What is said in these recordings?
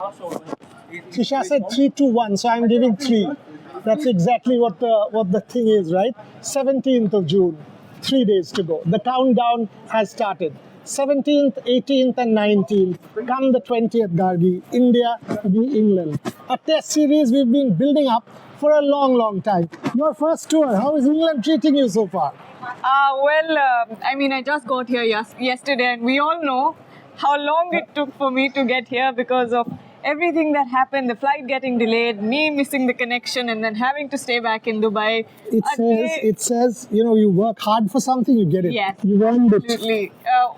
Trisha said 3-2-1, so I'm giving 3. That's exactly what the thing is, right? 17th of June, 3 days to go. The countdown has started. 17th, 18th and 19th. Come the 20th, Gargi. India v England. A test series we've been building up for a long, long time. Your first tour, how is England treating you so far? I just got here yesterday, and we all know how long it took for me to get here because of everything that happened, the flight getting delayed, me missing the connection, and then having to stay back in Dubai. It says, you work hard for something, you get it. Yes, you earned it. Absolutely.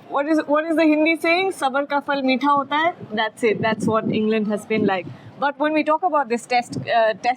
What is the Hindi saying? Sabar ka phal meetha hota hai. That's it. That's what England has been like. But when we talk about this test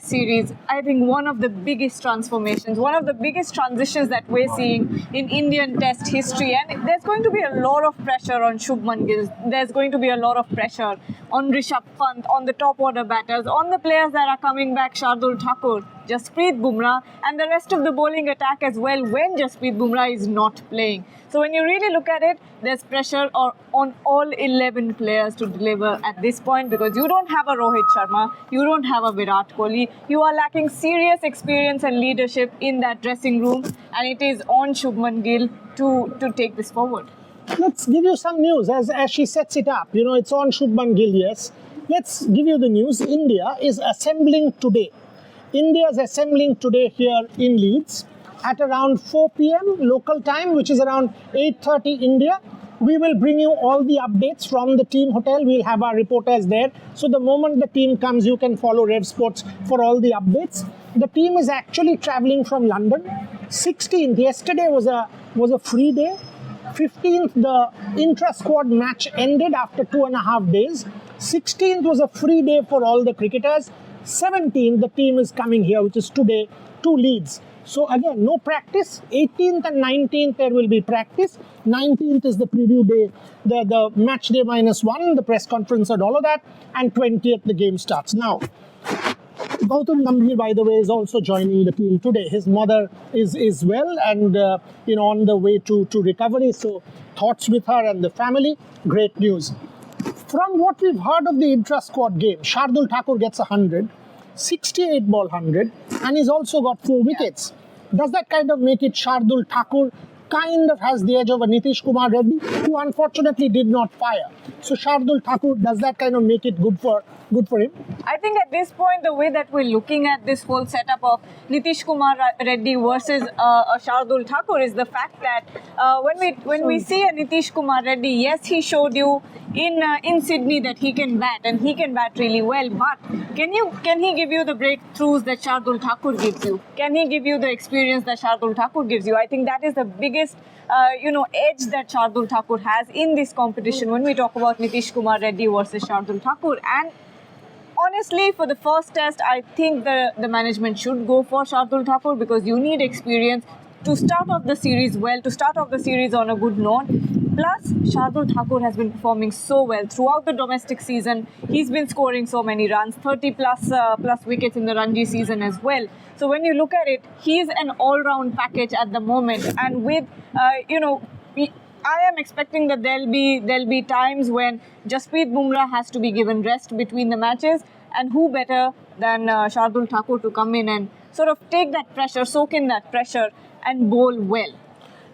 series, I think one of the biggest transformations, one of the biggest transitions that we're seeing in Indian test history, and there's going to be a lot of pressure on Shubman Gill, there's going to be a lot of pressure on Rishabh Pant, on the top order batters, on the players that are coming back, Shardul Thakur, Jasprit Bumrah, and the rest of the bowling attack as well when Jasprit Bumrah is not playing. So when you really look at it, there's pressure on all 11 players to deliver at this point, because you don't have a Rohit Sharma, you don't have a Virat Kohli, you are lacking serious experience and leadership in that dressing room, and it is on Shubman Gill to take this forward. Let's give you some news as she sets it up. It's on Shubman Gill, yes. Let's give you the news. India is assembling today. India is assembling today here in Leeds at around 4 p.m. local time, which is around 8:30 India. We will bring you all the updates from the team hotel. We'll have our reporters there. So the moment the team comes, you can follow Revsportz for all the updates. The team is actually traveling from London. 16th, yesterday was a free day. 15th, the intra-squad match ended after 2.5 days. 16th was a free day for all the cricketers. 17th, the team is coming here, which is today, to Leeds. So again, no practice. 18th and 19th, there will be practice. 19th is the preview day, the match day -1, the press conference and all of that. And 20th, the game starts. Now, Gautam Gambhir, by the way, is also joining the team today. His mother is well and on the way to recovery. So thoughts with her and the family. Great news. From what we've heard of the intra-squad game, Shardul Thakur gets 100, 68 ball 100, and he's also got 4 wickets. Does that kind of make it Shardul Thakur kind of has the edge of a Nitish Kumar Reddy, who unfortunately did not fire? So Shardul Thakur, does that kind of make it good for him? I think at this point, the way that we're looking at this whole setup of Nitish Kumar Reddy versus Shardul Thakur is the fact that when we see a Nitish Kumar Reddy, yes, he showed you in Sydney that he can bat, and he can bat really well, but can he give you the breakthroughs that Shardul Thakur gives you? Can he give you the experience that Shardul Thakur gives you? I think that is the biggest edge that Shardul Thakur has in this competition when we talk about Nitish Kumar Reddy versus Shardul Thakur. And honestly, for the first test, I think the management should go for Shardul Thakur, because you need experience to start off the series well, to start off the series on a good note. Plus, Shardul Thakur has been performing so well throughout the domestic season. He's been scoring so many runs, 30 plus wickets in the Ranji season as well. So when you look at it, he's an all-round package at the moment. And with, I am expecting that there'll be times when Jasprit Bumrah has to be given rest between the matches, and who better than Shardul Thakur to come in and sort of take that pressure, soak in that pressure, and bowl well.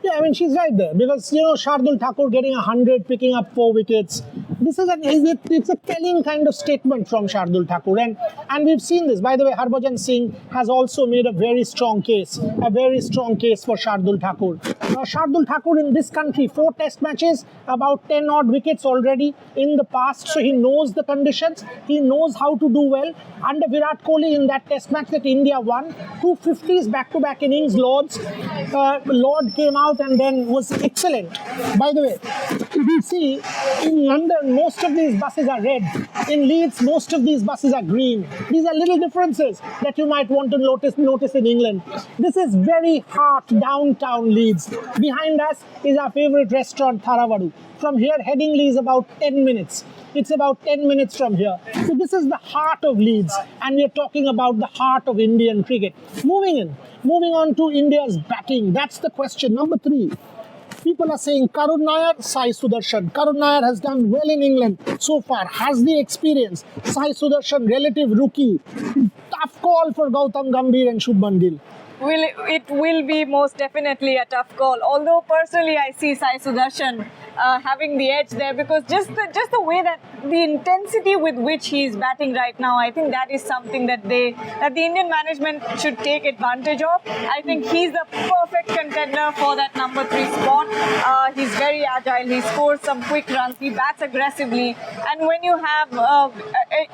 Yeah, I mean, she's right there, because, Shardul Thakur getting 100, picking up 4 wickets. It's a telling kind of statement from Shardul Thakur. And we've seen this. By the way, Harbhajan Singh has also made a very strong case for Shardul Thakur. Shardul Thakur in this country, 4 test matches, about 10 odd wickets already in the past. So he knows the conditions. He knows how to do well. Under Virat Kohli in that test match that India won, 250s back-to-back innings, Lord came out and then was excellent. By the way, if you see, in London, most of these buses are red. In Leeds, most of these buses are green. These are little differences that you might want to notice in England. This is very hot downtown Leeds. Behind us is our favorite restaurant, Tharavadu. From here, Headingley is about 10 minutes. It's about 10 minutes from here. So this is the heart of Leeds, and we're talking about the heart of Indian cricket. Moving on to India's batting. That's the question. Number 3. People are saying Karun Nair, Sai Sudarshan. Karun Nair has done well in England so far, has the experience. Sai Sudarshan, relative rookie. Tough call for Gautam Gambhir and Shubman Gill. It will be most definitely a tough call. Although personally, I see Sai Sudarshan having the edge there, because just the way that the intensity with which he is batting right now, I think that is something that the Indian management should take advantage of. I think he's the perfect contender for that number 3 spot. He's very agile. He scores some quick runs. He bats aggressively. And when you have a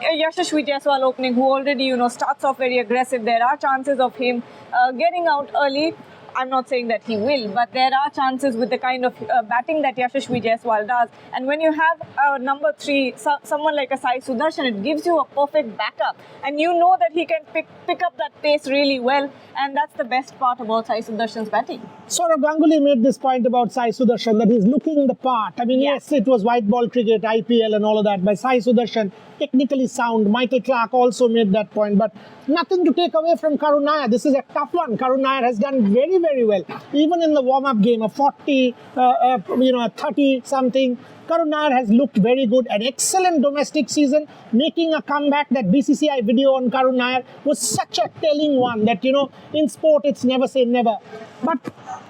Yashasvi Jaiswal opening, who already starts off very aggressive, there are chances of him getting out early. I'm not saying that he will, but there are chances with the kind of batting that Yashasvi Jaiswal does. And when you have number 3, someone like a Sai Sudarshan, it gives you a perfect backup. And you know that he can pick up that pace really well. And that's the best part about Sai Sudarshan's batting. Saurav Ganguly made this point about Sai Sudarshan, that he's looking the part. I mean, yes, it was white ball cricket, IPL and all of that, but Sai Sudarshan, technically sound. Michael Clarke also made that point, but nothing to take away from Karun Nair. This is a tough one. Karun Nair has done very, very well. Even in the warm-up game, a 40, a 30 something. Karun Nair has looked very good. An excellent domestic season, making a comeback. That BCCI video on Karun Nair was such a telling one that, in sport, it's never say never. But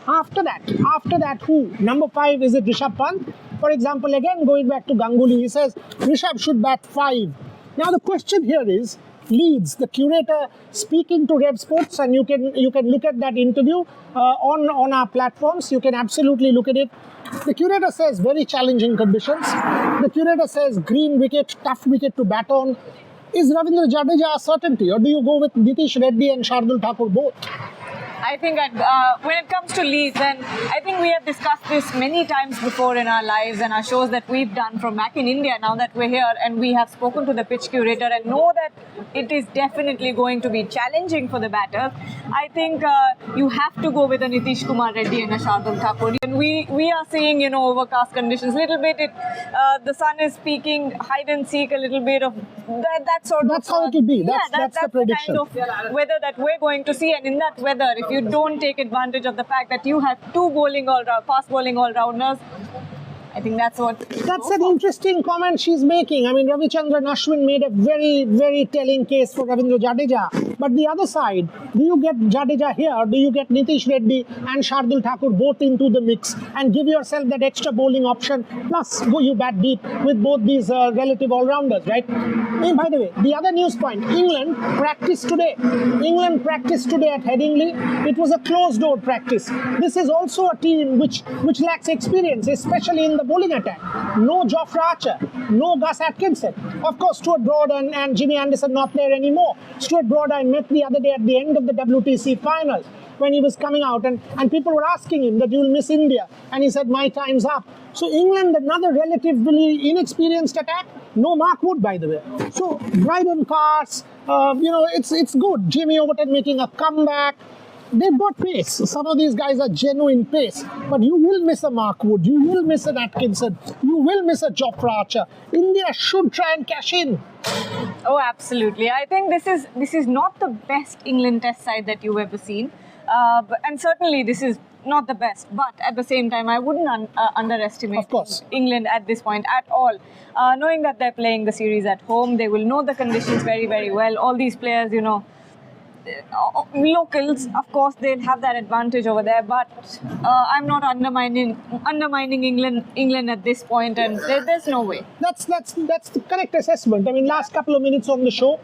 after that, who? Number 5, is it Rishabh Pant? For example, again, going back to Ganguly, he says Rishabh should bat 5. Now, the question here is, Leeds, the curator speaking to Revsportz, and you can look at that interview on our platforms. You can absolutely look at it. The curator says very challenging conditions. The curator says green wicket, tough wicket to bat on. Is Ravindra Jadeja a certainty, or do you go with Nitish, Reddy and Shardul Thakur both? I think when it comes to Leeds, and I think we have discussed this many times before in our lives and our shows that we've done from back in India, now that we're here, and we have spoken to the pitch curator and know that it is definitely going to be challenging for the batters. I think you have to go with a Nitish Kumar Reddy and a Shardul Thakur. And we are seeing, overcast conditions. Little bit, the sun is peaking, hide and seek, a little bit of that sort of. That's how it will be. That's the prediction. The kind of weather that we're going to see, and in that weather, if you don't take advantage of the fact that you have 2 fast bowling all-rounders, I think that's an interesting comment she's making. I mean, Ravichandran Ashwin made a very, very telling case for Ravindra Jadeja. But the other side, do you get Jadeja here, or do you get Nitish Reddy and Shardul Thakur both into the mix and give yourself that extra bowling option? Plus, go you bat deep with both these relative all-rounders, right? And by the way, the other news point, England practiced today. England practiced today at Headingley. It was a closed-door practice. This is also a team which lacks experience, especially in the bowling attack. No Jofra Archer, no Gus Atkinson. Of course, Stuart Broad and Jimmy Anderson not there anymore. Stuart Broad I met the other day at the end of the WTC finals when he was coming out, and people were asking him that you will miss India, and he said my time's up. So England, another relatively inexperienced attack. No Mark Wood, by the way. So Bryden Cars, it's good. Jimmy Overton making a comeback. They've got pace. Some of these guys are genuine pace. But you will miss a Mark Wood. You will miss an Atkinson. You will miss a Jofra Archer. India should try and cash in. Oh, absolutely. I think this is not the best England test side that you've ever seen. And certainly this is not the best. But at the same time, I wouldn't underestimate England at this point at all. Knowing that they're playing the series at home, they will know the conditions very, very well. All these players, locals, of course, they'll have that advantage over there, but I'm not undermining England at this point, and there's no way. That's the correct assessment. I mean, last couple of minutes on the show,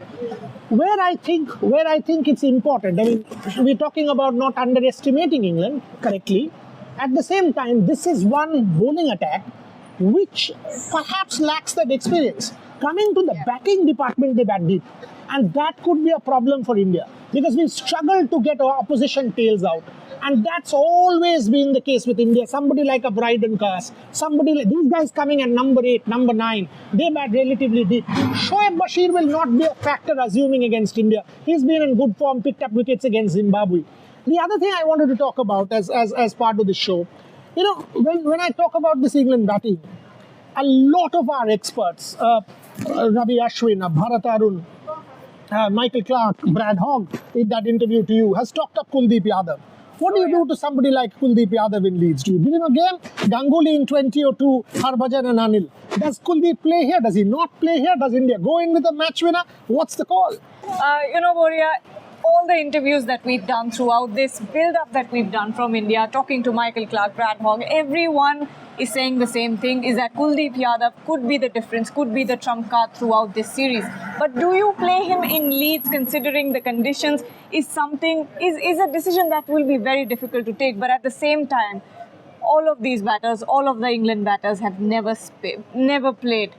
where I think it's important. I mean, we're talking about not underestimating England correctly. At the same time, this is one bowling attack which perhaps lacks that experience. Coming to the batting department, they bat deep. And that could be a problem for India, because we've struggled to get our opposition tails out. And that's always been the case with India. Somebody like a Bryden Cars, these guys coming at number 8, number 9, they bat relatively deep. Shoaib Bashir will not be a factor assuming against India. He's been in good form, picked up wickets against Zimbabwe. The other thing I wanted to talk about as part of the show, when I talk about this England batting, a lot of our experts, Ravi Ashwin, Bharat Arun, Michael Clarke, Brad Hogg, in that interview to you, has talked up Kuldeep Yadav. What do you do to somebody like Kuldeep Yadav in Leeds? Do you give him a game? Ganguly in 2002, Harbhajan and Anil. Does Kuldeep play here? Does he not play here? Does India go in with a match winner? What's the call? Boria, all the interviews that we've done throughout this build-up that we've done from India, talking to Michael Clark, Brad Hogg, everyone is saying the same thing, is that Kuldeep Yadav could be the difference, could be the trump card throughout this series. But do you play him in Leeds considering the conditions is a decision that will be very difficult to take. But at the same time, all of these batters, all of the England batters have never played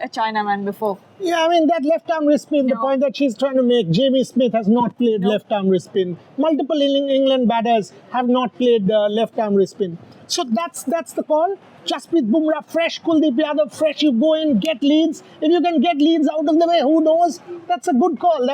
a Chinaman before. Yeah, I mean, that left-arm wrist spin, the point that she's trying to make, Jamie Smith has not played left-arm wrist spin. Multiple England batters have not played left-arm wrist spin. So that's the call. Jasprit Bumrah fresh, Kuldeep Yadav fresh, you go in, get Leeds. If you can get Leeds out of the way, who knows? That's a good call,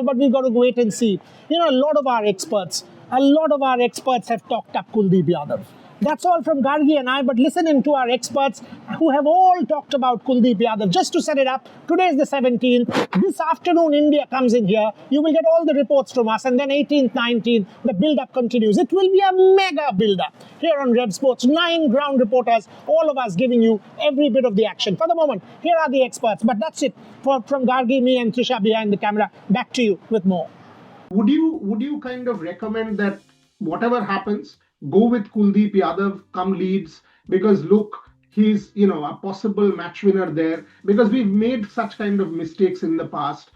but we've got to wait and see. A lot of our experts have talked up Kuldeep Yadav. That's all from Gargi and I, but listen in to our experts who have all talked about Kuldeep Yadav. Just to set it up, today is the 17th. This afternoon, India comes in here. You will get all the reports from us, and then 18th, 19th, the build-up continues. It will be a mega build-up here on Revsportz. 9 ground reporters, all of us giving you every bit of the action. For the moment, here are the experts, but that's it. From Gargi, me and Trisha behind the camera, back to you with more. Would you kind of recommend that whatever happens, go with Kuldeep Yadav, come Leeds, because look, he's a possible match winner there, because we've made such kind of mistakes in the past.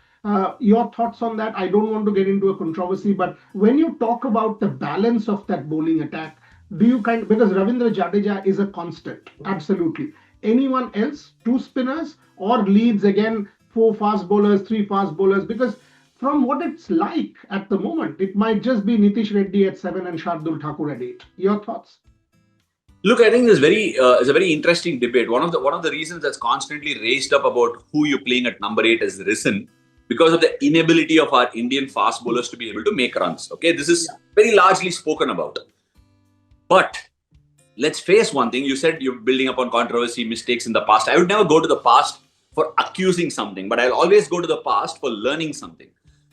Your thoughts on that? I don't want to get into a controversy, but when you talk about the balance of that bowling attack, because Ravindra Jadeja is a constant, absolutely. Anyone else, 2 spinners, or Leeds again, 4 fast bowlers, 3 fast bowlers, because from what it's like at the moment, it might just be Nitish Reddy at 7 and Shardul Thakur at 8. Your thoughts? Look, I think this is a very interesting debate. One of the reasons that's constantly raised up about who you're playing at number 8 has risen because of the inability of our Indian fast bowlers to be able to make runs. Okay, this is very largely spoken about. But let's face one thing. You said you're building upon controversy, mistakes in the past. I would never go to the past for accusing something, but I'll always go to the past for learning something.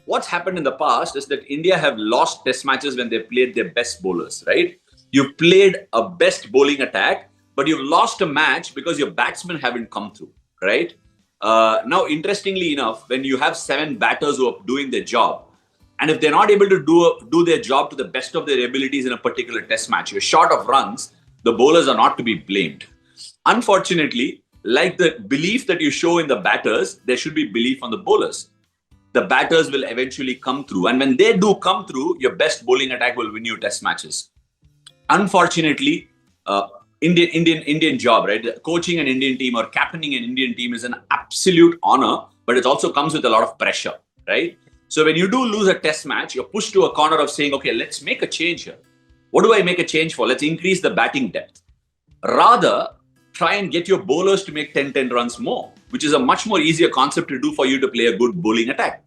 What's happened in the past is that India have lost test matches when they played their best bowlers, right? You've played a best bowling attack, but you've lost a match because your batsmen haven't come through, right? Now, interestingly enough, when you have 7 batters who are doing their job, and if they're not able to do their job to the best of their abilities in a particular test match, you're short of runs, the bowlers are not to be blamed. Unfortunately, like the belief that you show in the batters, there should be belief on the bowlers. The batters will eventually come through. And when they do come through, your best bowling attack will win you test matches. Unfortunately, Indian job, right? Coaching an Indian team or captaining an Indian team is an absolute honor, but it also comes with a lot of pressure, right? So when you do lose a test match, you're pushed to a corner of saying, okay, let's make a change here. What do I make a change for? Let's increase the batting depth. Rather, try and get your bowlers to make 10 runs more, which is a much more easier concept to do for you to play a good bowling attack.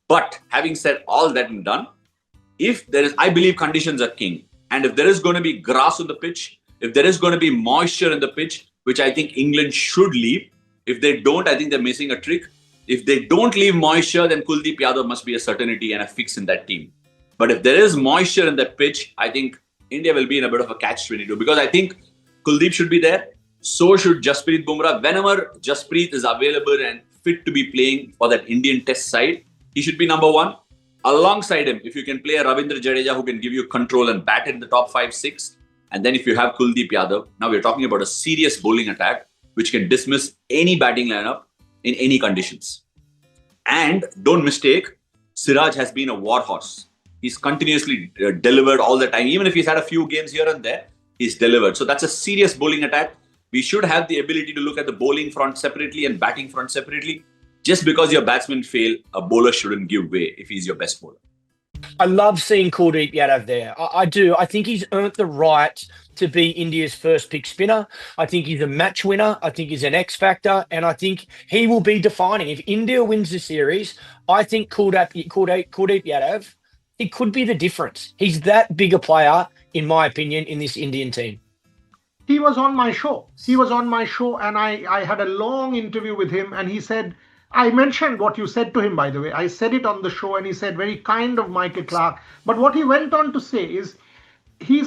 But having said all that and done, I believe conditions are king. And if there is going to be grass on the pitch, if there is going to be moisture in the pitch, which I think England should leave, if they don't, I think they're missing a trick. If they don't leave moisture, then Kuldeep Yadav must be a certainty and a fix in that team. But if there is moisture in that pitch, I think India will be in a bit of a catch-22, because I think Kuldeep should be there. So should Jasprit Bumrah. Whenever Jasprit is available and fit to be playing for that Indian test side, he should be number 1. Alongside him, if you can play a Ravindra Jadeja who can give you control and bat in the top 5-6, and then if you have Kuldeep Yadav, now we're talking about a serious bowling attack which can dismiss any batting lineup in any conditions. And don't mistake, Siraj has been a warhorse. He's continuously delivered all the time. Even if he's had a few games here and there, he's delivered. So that's a serious bowling attack. We should have the ability to look at the bowling front separately and batting front separately. Just because your batsmen fail, a bowler shouldn't give way if he's your best bowler. I love seeing Kuldeep Yadav there. I do. I think he's earned the right to be India's first pick spinner. I think he's a match winner. I think he's an X factor. And I think he will be defining. If India wins the series, I think Kuldeep Yadav, he could be the difference. He's that big a player, in my opinion, in this Indian team. He was on my show. And I had a long interview with him, and he said, I mentioned what you said to him, by the way. I said it on the show, and he said, very kind of Michael Clark. But what he went on to say is, he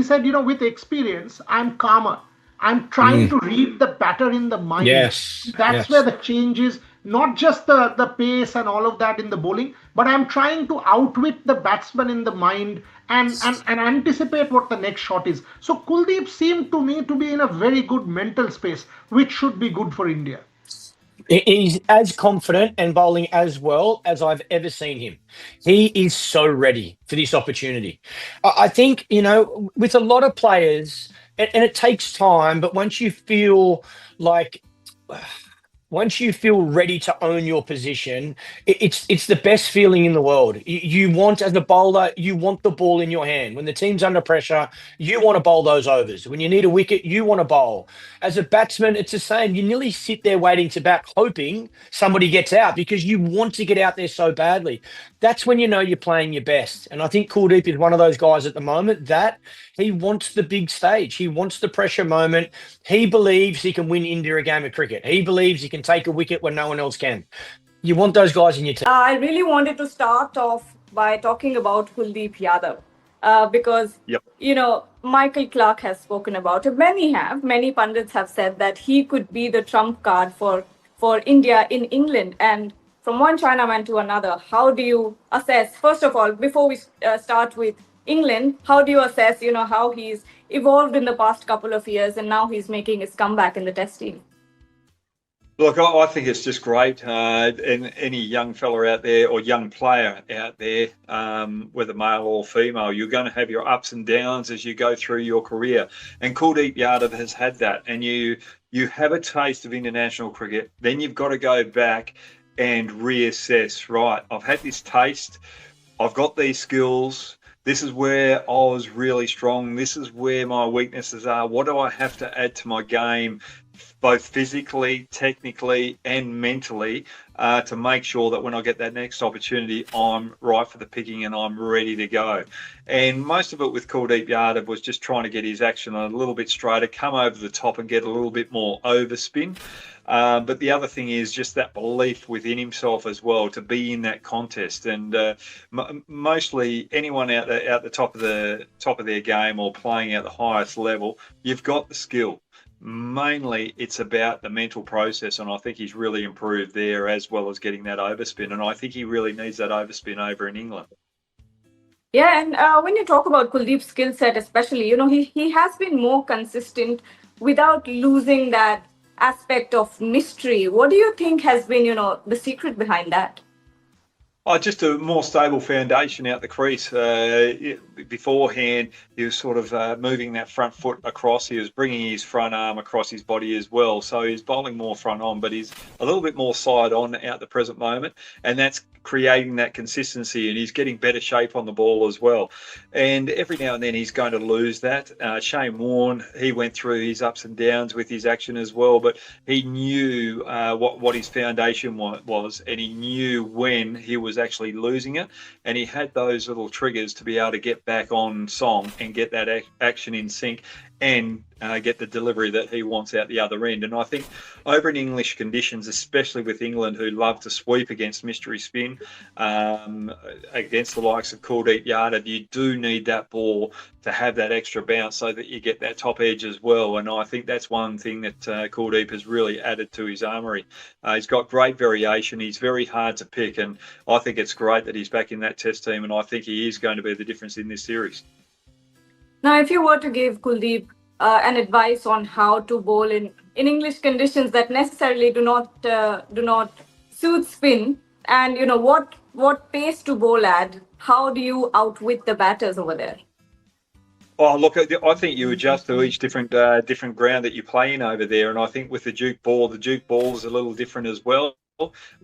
said, with experience, I'm calmer. I'm trying to read the batter in the mind. Yes, That's where yes. the change is, not just the pace and all of that in the bowling, but I'm trying to outwit the batsman in the mind and anticipate what the next shot is. So Kuldeep seemed to me to be in a very good mental space, which should be good for India. He's as confident and bowling as well as I've ever seen him. He is so ready for this opportunity. I think, with a lot of players, and it takes time, but like, once you feel ready to own your position, it's the best feeling in the world. You want, as a bowler, you want the ball in your hand. When the team's under pressure, you want to bowl those overs. When you need a wicket, you want to bowl. As a batsman, it's the same. You nearly sit there waiting to bat, hoping somebody gets out because you want to get out there so badly. That's when you know you're playing your best. And I think Kuldeep is one of those guys at the moment that he wants the big stage. He wants the pressure moment. He believes he can win India a game of cricket. He believes he can take a wicket when no one else can. You want those guys in your team. I really wanted to start off by talking about Kuldeep Yadav because, Yep. Michael Clark has spoken about it. Many pundits have said that he could be the trump card for India in England. And from one Chinaman to another, how do you assess, first of all, before we start with England, how do you assess, how he's evolved in the past couple of years and now he's making his comeback in the test team? Look, I think it's just great. And any young fella out there or young player out there, whether male or female, you're going to have your ups and downs as you go through your career. And Kuldeep Yadav has had that. And you have a taste of international cricket, then you've got to go back and reassess. Right, I've had this taste. I've got these skills. This is where I was really strong. This is where my weaknesses are. What do I have to add to my game, both physically, technically, and mentally, to make sure that when I get that next opportunity, I'm right for the picking and I'm ready to go. And most of it with Kuldeep Yadav was just trying to get his action a little bit straighter, come over the top and get a little bit more overspin. But the other thing is just that belief within himself as well to be in that contest. And mostly anyone out the top of their game or playing at the highest level, you've got the skill. Mainly it's about the mental process, and I think he's really improved there as well as getting that overspin, and I think he really needs that overspin over in England. Yeah, and when you talk about Kuldeep's skill set especially, he has been more consistent without losing that aspect of mystery. What do you think has been, the secret behind that? Oh, just a more stable foundation out the crease. Beforehand, he was sort of moving that front foot across. He was bringing his front arm across his body as well. So he's bowling more front on, but he's a little bit more side on at the present moment. And that's creating that consistency, and he's getting better shape on the ball as well. And every now and then he's going to lose that. Shane Warne, he went through his ups and downs with his action as well, but he knew what his foundation was, and he knew when he was actually losing it, and he had those little triggers to be able to get back on song and get that action in sync and get the delivery that he wants out the other end. And I think over in English conditions, especially with England, who love to sweep against mystery spin, against the likes of Kuldeep Yadav, you do need that ball to have that extra bounce so that you get that top edge as well. And I think that's one thing that Kuldeep has really added to his armoury. He's got great variation. He's very hard to pick, and I think it's great that he's back in that test team, and I think he is going to be the difference in this series. Now, if you were to give Kuldeep an advice on how to bowl in English conditions that necessarily do not suit spin, and what pace to bowl at, how do you outwit the batters over there? Oh, look, I think you adjust to each different ground that you play in over there, and I think with the Duke ball is a little different as well.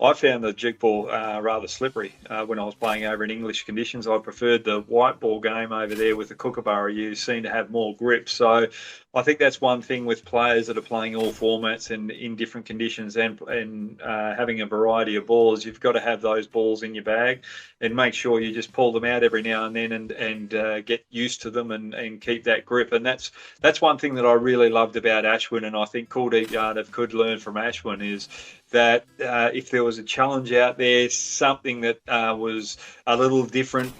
I found the Duke ball rather slippery when I was playing over in English conditions. I preferred the white ball game over there with the Kookaburra. You seem to have more grip. So I think that's one thing with players that are playing all formats and in different conditions and having a variety of balls. You've got to have those balls in your bag and make sure you just pull them out every now and then and get used to them and keep that grip. And that's one thing that I really loved about Ashwin, and I think Kuldeep Yadav could learn from Ashwin, is that if there was a challenge out there, something that was a little different,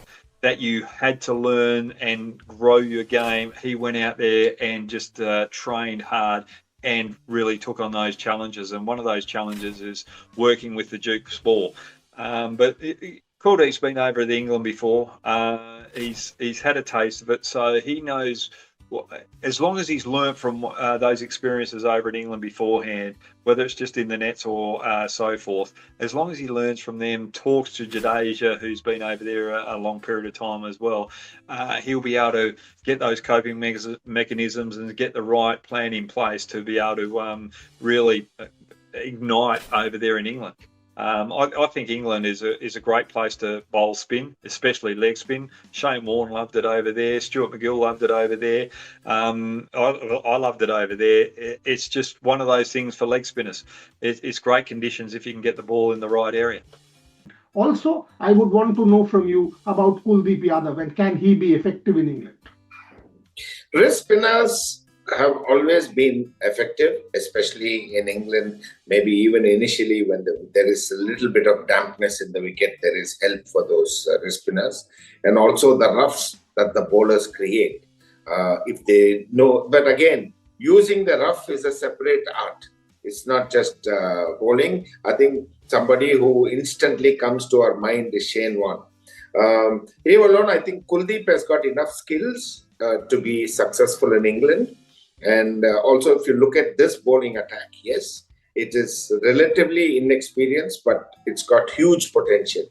that you had to learn and grow your game, he went out there and just trained hard and really took on those challenges. And one of those challenges is working with the Duke's ball. But Kuldeep's been over to England before. He's had a taste of it, so he knows. As long as he's learnt from those experiences over in England beforehand, whether it's just in the nets or so forth, as long as he learns from them, talks to Jadeja, who's been over there a long period of time as well, he'll be able to get those coping mechanisms and get the right plan in place to be able to really ignite over there in England. I think England is a great place to bowl spin, especially leg spin. Shane Warne loved it over there. Stuart McGill loved it over there. I loved it over there. It's just one of those things for leg spinners. It's great conditions if you can get the ball in the right area. Also, I would want to know from you about Kuldeep Yadav and can he be effective in England? Wrist spinners have always been effective, especially in England. Maybe even initially when there is a little bit of dampness in the wicket, there is help for those wrist spinners. And also the roughs that the bowlers create. If they know, but again, using the rough is a separate art. It's not just bowling. I think somebody who instantly comes to our mind is Shane Warne. Here alone, I think Kuldeep has got enough skills to be successful in England. And also, if you look at this bowling attack, yes, it is relatively inexperienced, but it's got huge potential.